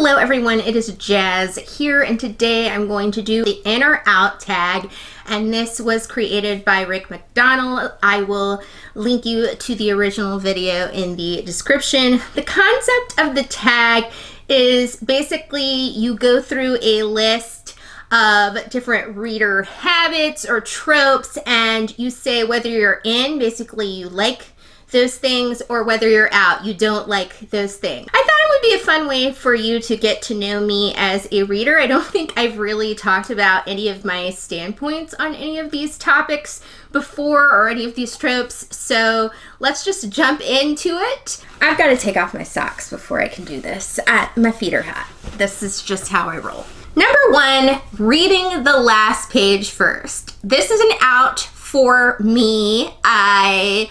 Hello everyone, it is Jazz here, and today I'm going to do the in or out tag, and this was created by Rick McDonald. I will link you to the original video in the description. The concept of the tag is basically you go through a list of different reader habits or tropes, and you say whether you're in, basically you like those things, or whether you're out, you don't like those things. I thought it would be a fun way for you to get to know me as a reader. I don't think I've really talked about any of my standpoints on any of these topics before, or any of these tropes, so let's just jump into it. I've got to take off my socks before I can do this. My feet are hot. This is just how I roll. Number one, reading the last page first. This is an out for me. I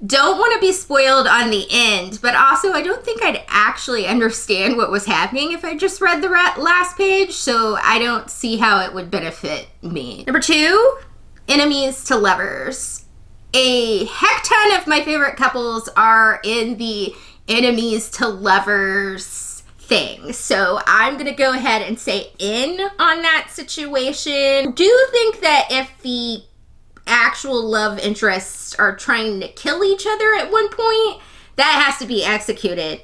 don't want to be spoiled on the end, but also I don't think I'd actually understand what was happening if I just read the last page, so I don't see how it would benefit me. Number two, enemies to lovers. A heck ton of my favorite couples are in the enemies to lovers thing, so I'm gonna go ahead and say in on that situation. I do think that if the actual love interests are trying to kill each other at one point, that has to be executed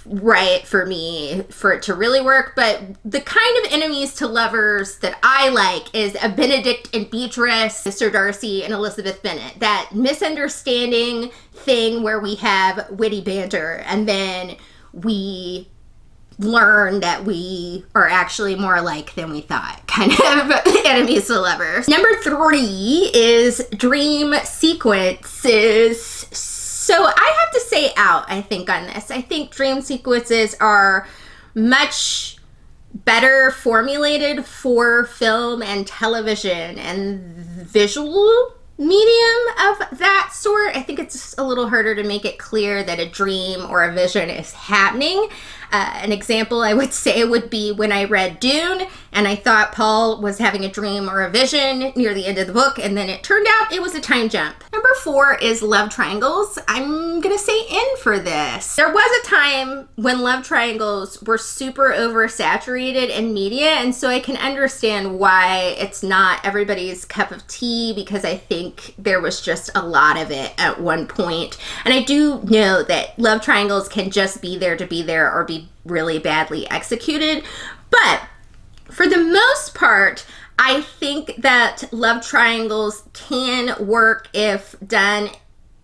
right for me for it to really work. But the kind of enemies to lovers that I like is a Benedict and Beatrice, Mr. Darcy and Elizabeth Bennet. That misunderstanding thing where we have witty banter and then we learn that we are actually more alike than we thought, kind of enemies to lovers. Number three is dream sequences. So I have to say out, I think, on this. I think dream sequences are much better formulated for film and television and visual medium of that sort. I think it's a little harder to make it clear that a dream or a vision is happening. An example I would say would be when I read Dune and I thought Paul was having a dream or a vision near the end of the book, and then it turned out it was a time jump. Number four is love triangles. I'm gonna say in for this. There was a time when love triangles were super oversaturated in media, and so I can understand why it's not everybody's cup of tea, because I think there was just a lot of it at one point. And I do know that love triangles can just be there to be there or be really badly executed, but for the most part, I think that love triangles can work if done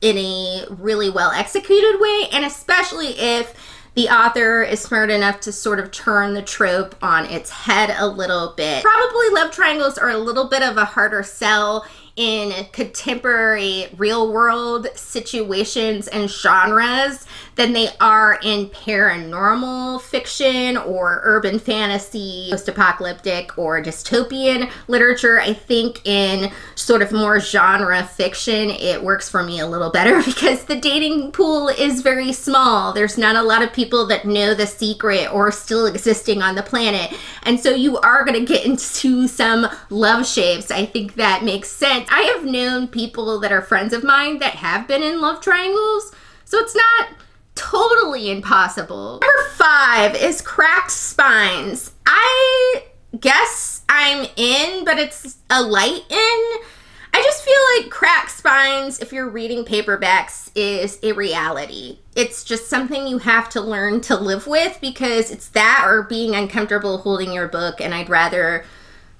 in a really well executed way, and especially if the author is smart enough to sort of turn the trope on its head a little bit. Probably love triangles are a little bit of a harder sell in contemporary real world situations and genres than they are in paranormal fiction or urban fantasy, post-apocalyptic or dystopian literature. I think in sort of more genre fiction, it works for me a little better because the dating pool is very small. There's not a lot of people that know the secret or still existing on the planet. And so you are going to get into some love shapes. I think that makes sense. I have known people that are friends of mine that have been in love triangles, so it's not totally impossible. Number five is cracked spines. I guess I'm in, but it's a light in. I just feel like cracked spines, if you're reading paperbacks, is a reality. It's just something you have to learn to live with, because it's that or being uncomfortable holding your book, and I'd rather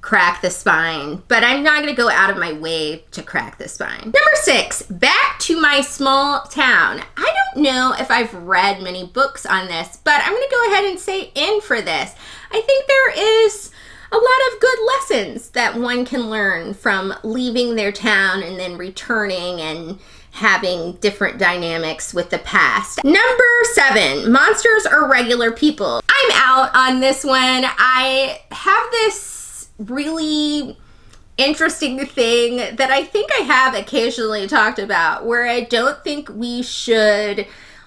crack the spine, but I'm not going to go out of my way to crack the spine. Number six, back to my small town. I don't know if I've read many books on this, but I'm going to go ahead and say in for this. I think there is a lot of good lessons that one can learn from leaving their town and then returning and having different dynamics with the past. Number seven, monsters are regular people. I'm out on this one. I have this really interesting thing that I think I have occasionally talked about, where I don't think we should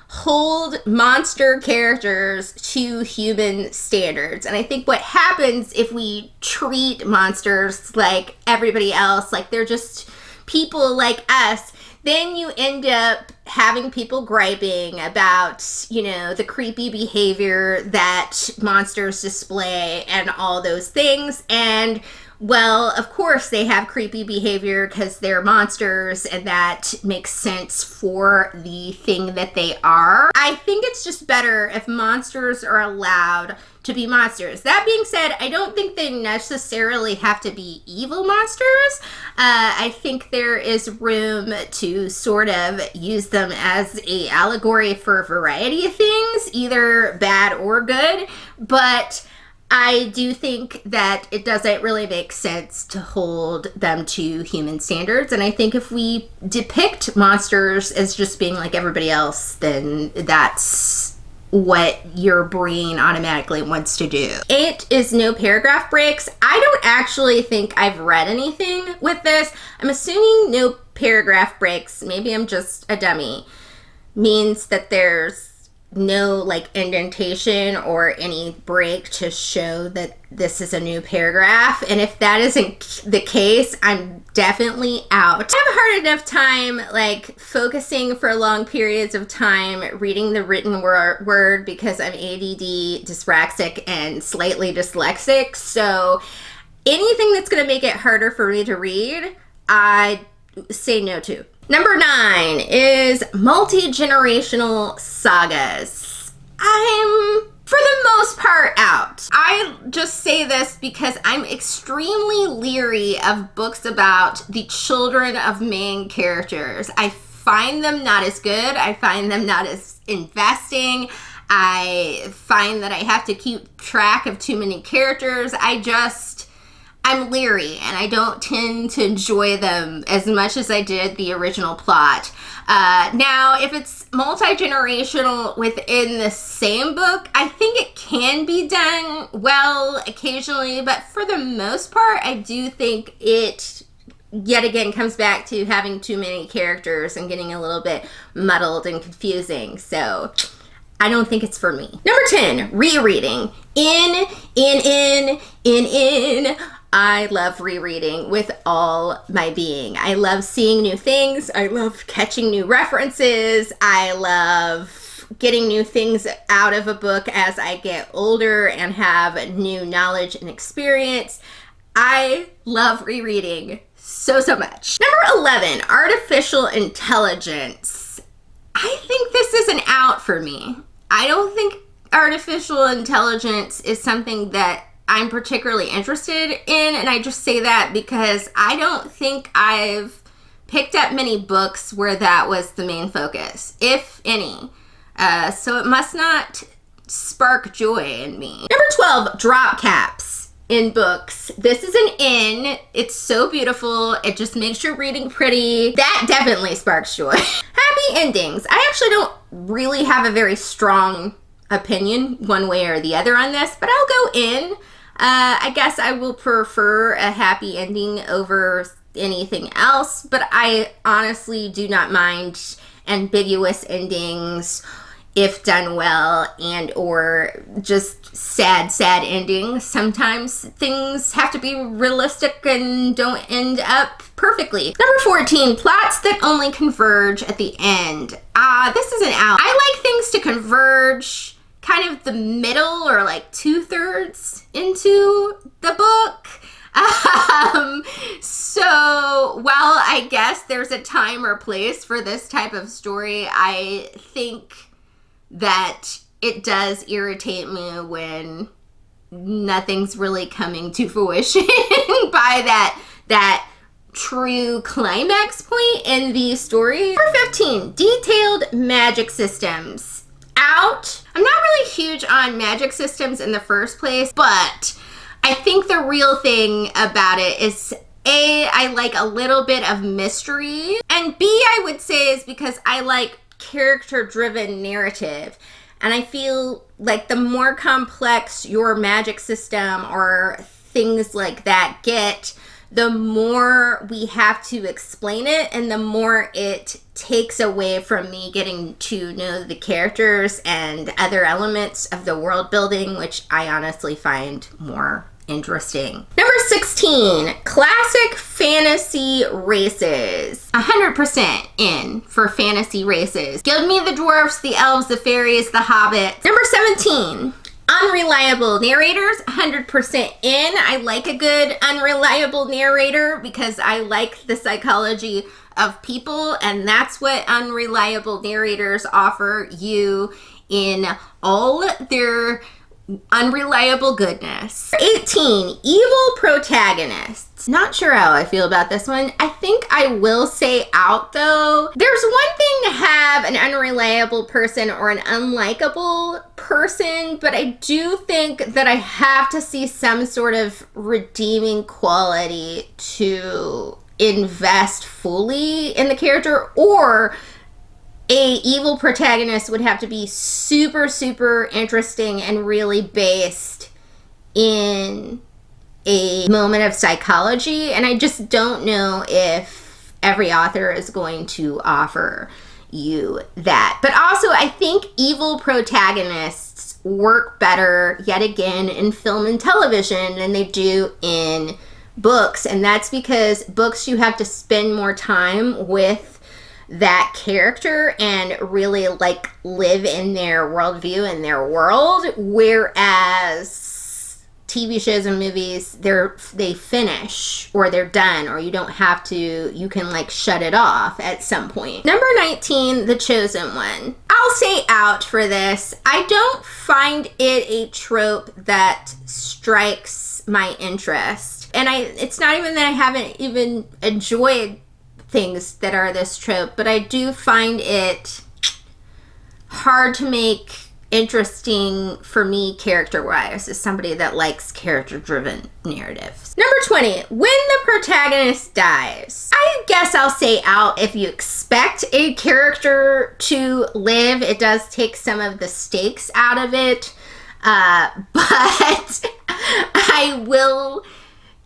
hold monster characters to human standards. And I think what happens if we treat monsters like everybody else, like they're just people like us, then you end up having people griping about, you know, the creepy behavior that monsters display and all those things. And well, of course they have creepy behavior because they're monsters, and that makes sense for the thing that they are. I think it's just better if monsters are allowed to be monsters. That being said, I don't think they necessarily have to be evil monsters. I think there is room to sort of use them as a allegory for a variety of things, either bad or good, but I do think that it doesn't really make sense to hold them to human standards. And I think if we depict monsters as just being like everybody else, then that's what your brain automatically wants to do. 8 is no paragraph breaks. I don't actually think I've read anything with this. I'm assuming no paragraph breaks, maybe I'm just a dummy, means that there's no like indentation or any break to show that this is a new paragraph. And if that isn't the case, I'm definitely out. I have a hard enough time like focusing for long periods of time reading the written word because I'm ADD, dyspraxic, and slightly dyslexic. So anything that's going to make it harder for me to read, I say no to. Number 9 is multi-generational sagas. I'm, for the most part, out. I just say this because I'm extremely leery of books about the children of main characters. I find them not as good. I find them not as investing. I find that I have to keep track of too many characters. I'm leery, and I don't tend to enjoy them as much as I did the original plot. Now, if it's multi-generational within the same book, I think it can be done well occasionally, but for the most part, I do think it, yet again, comes back to having too many characters and getting a little bit muddled and confusing, so I don't think it's for me. Number 10, rereading. I love rereading with all my being. I love seeing new things. I love catching new references. I love getting new things out of a book as I get older and have new knowledge and experience. I love rereading so much. Number 11, artificial intelligence. I think this is an out for me. I don't think artificial intelligence is something that I'm particularly interested in, and I just say that because I don't think I've picked up many books where that was the main focus, if any. So it must not spark joy in me. Number 12, drop caps in books. This is an in. It's so beautiful. It just makes your reading pretty. That definitely sparks joy. Happy endings. I actually don't really have a very strong opinion one way or the other on this, but I'll go in. I guess I will prefer a happy ending over anything else, but I honestly do not mind ambiguous endings if done well, and or just sad endings. Sometimes things have to be realistic and don't end up perfectly. Number 14, plots that only converge at the end. This is an out. I like things to converge kind of the middle or like 2/3 into the book. So while I guess there's a time or place for this type of story, I think that it does irritate me when nothing's really coming to fruition by that true climax point in the story. Number 15, detailed magic systems. Out. I'm not really huge on magic systems in the first place, but I think the real thing about it is A, I like a little bit of mystery, and B, I would say is because I like character-driven narrative. And I feel like the more complex your magic system or things like that get, the more we have to explain it, and the more it takes away from me getting to know the characters and other elements of the world building, which I honestly find more interesting. Number 16, classic fantasy races. 100% in for fantasy races. Give me the dwarfs, the elves, the fairies, the hobbits. Number 17. Unreliable narrators, 100% in. I like a good unreliable narrator because I like the psychology of people, and that's what unreliable narrators offer you in all their unreliable goodness. 18, evil protagonists. Not sure how I feel about this one. I think I will say out though. There's one thing to have an unreliable person or an unlikable person, but I do think that I have to see some sort of redeeming quality to invest fully in the character, or a evil protagonist would have to be super, super interesting and really based in a moment of psychology. And I just don't know if every author is going to offer you that. But also, I think evil protagonists work better, yet again, in film and television than they do in books. And that's because books, you have to spend more time with that character and really like live in their worldview and their world, whereas TV shows and movies, they finish or they're done, or you don't have to, you can like shut it off at some point. Number 19, The Chosen One. I'll say out for this. I don't find it a trope that strikes my interest, and it's not even that I haven't even enjoyed things that are this trope, but I do find it hard to make interesting for me character-wise as somebody that likes character-driven narratives. Number 20, when the protagonist dies. I guess I'll say out. If you expect a character to live, it does take some of the stakes out of it, but I will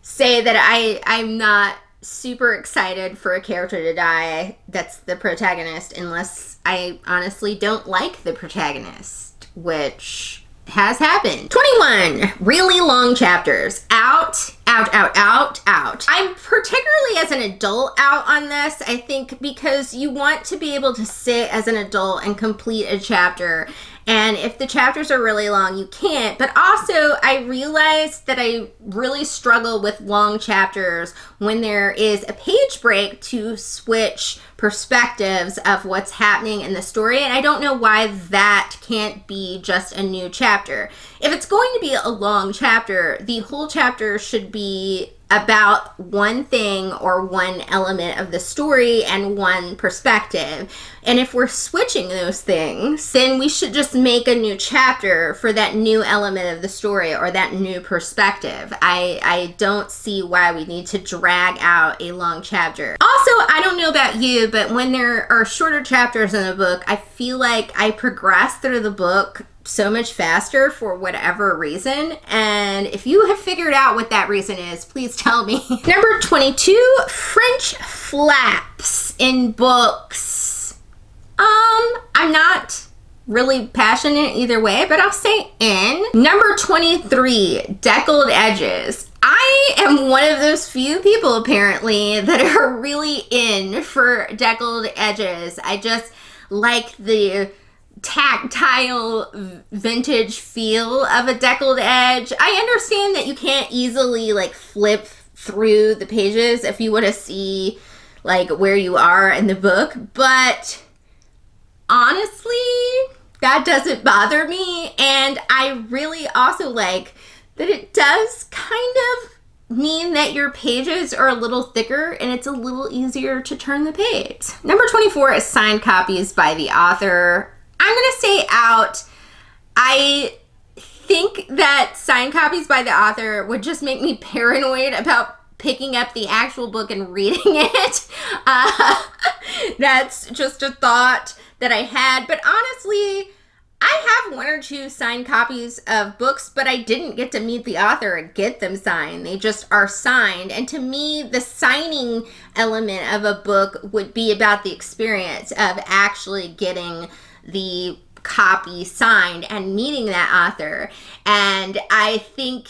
say that I'm not super excited for a character to die that's the protagonist unless I honestly don't like the protagonist, which has happened. 21, really long chapters. Out, out, out, out, out. I'm particularly as an adult out on this, I think, because you want to be able to sit as an adult and complete a chapter. And if the chapters are really long, you can't. But also, I realized that I really struggle with long chapters when there is a page break to switch perspectives of what's happening in the story. And I don't know why that can't be just a new chapter. If it's going to be a long chapter, the whole chapter should be about one thing or one element of the story and one perspective. And if we're switching those things, then we should just make a new chapter for that new element of the story or that new perspective. I don't see why we need to drag out a long chapter. Also, I don't know about you, but when there are shorter chapters in a book, I feel like I progress through the book so much faster for whatever reason. And if you have figured out what that reason is, please tell me. Number 22, French flaps in books. I'm not really passionate either way, but I'll say in. Number 23, deckled edges. I am one of those few people apparently that are really in for deckled edges. I just like the tactile vintage feel of a deckled edge. I understand that you can't easily like flip through the pages if you want to see like where you are in the book, but honestly that doesn't bother me. And I really also like that it does kind of mean that your pages are a little thicker and it's a little easier to turn the page. Number 24 is signed copies by the author. I'm going to say out. I think that signed copies by the author would just make me paranoid about picking up the actual book and reading it. That's just a thought that I had. But honestly, I have one or two signed copies of books, but I didn't get to meet the author and get them signed. They just are signed. And to me, the signing element of a book would be about the experience of actually getting the copy signed and meeting that author. And I think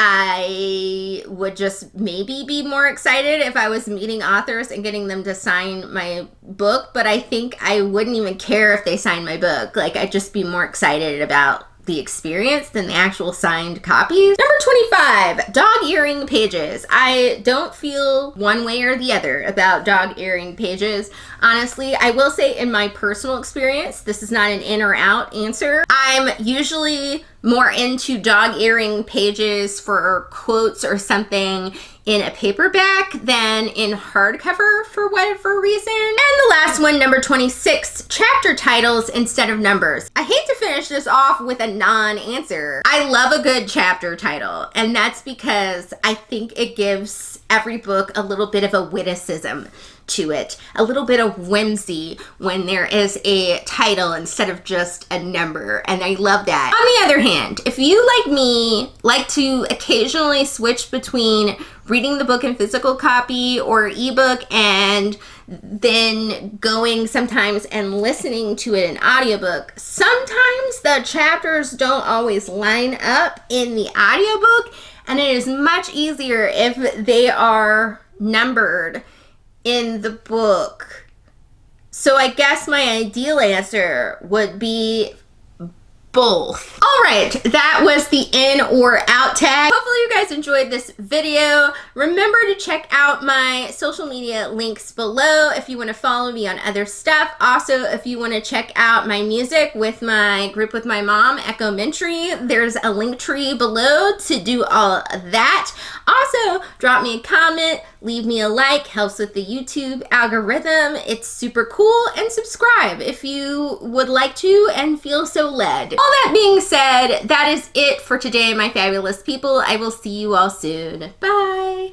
I would just maybe be more excited if I was meeting authors and getting them to sign my book, but I think I wouldn't even care if they signed my book. Like, I'd just be more excited about the experience than the actual signed copies. Number 25, dog earring pages. I don't feel one way or the other about dog earring pages. Honestly, I will say in my personal experience, this is not an in or out answer. I'm usually more into dog earring pages for quotes or something in a paperback than in hardcover for whatever reason. And the last one, number 26, chapter titles instead of numbers. I hate to finish this off with a non-answer. I love a good chapter title, and that's because I think it gives every book a little bit of a witticism to it, a little bit of whimsy when there is a title instead of just a number, and I love that. On the other hand, if you, like me, like to occasionally switch between reading the book in physical copy or ebook and then going sometimes and listening to it in audiobook, sometimes the chapters don't always line up in the audiobook, and it is much easier if they are numbered in the book. So I guess my ideal answer would be both. All right, that was the in or out tag. Hopefully you guys enjoyed this video. Remember to check out my social media links below if you want to follow me on other stuff. Also, if you want to check out my music with my group with my mom, Echo Mentry, there's a link tree below to do all of that. Also, drop me a comment, leave me a like, helps with the YouTube algorithm. It's super cool, and subscribe if you would like to and feel so led. All that being said, that is it for today, my fabulous people. I will see you all soon. Bye.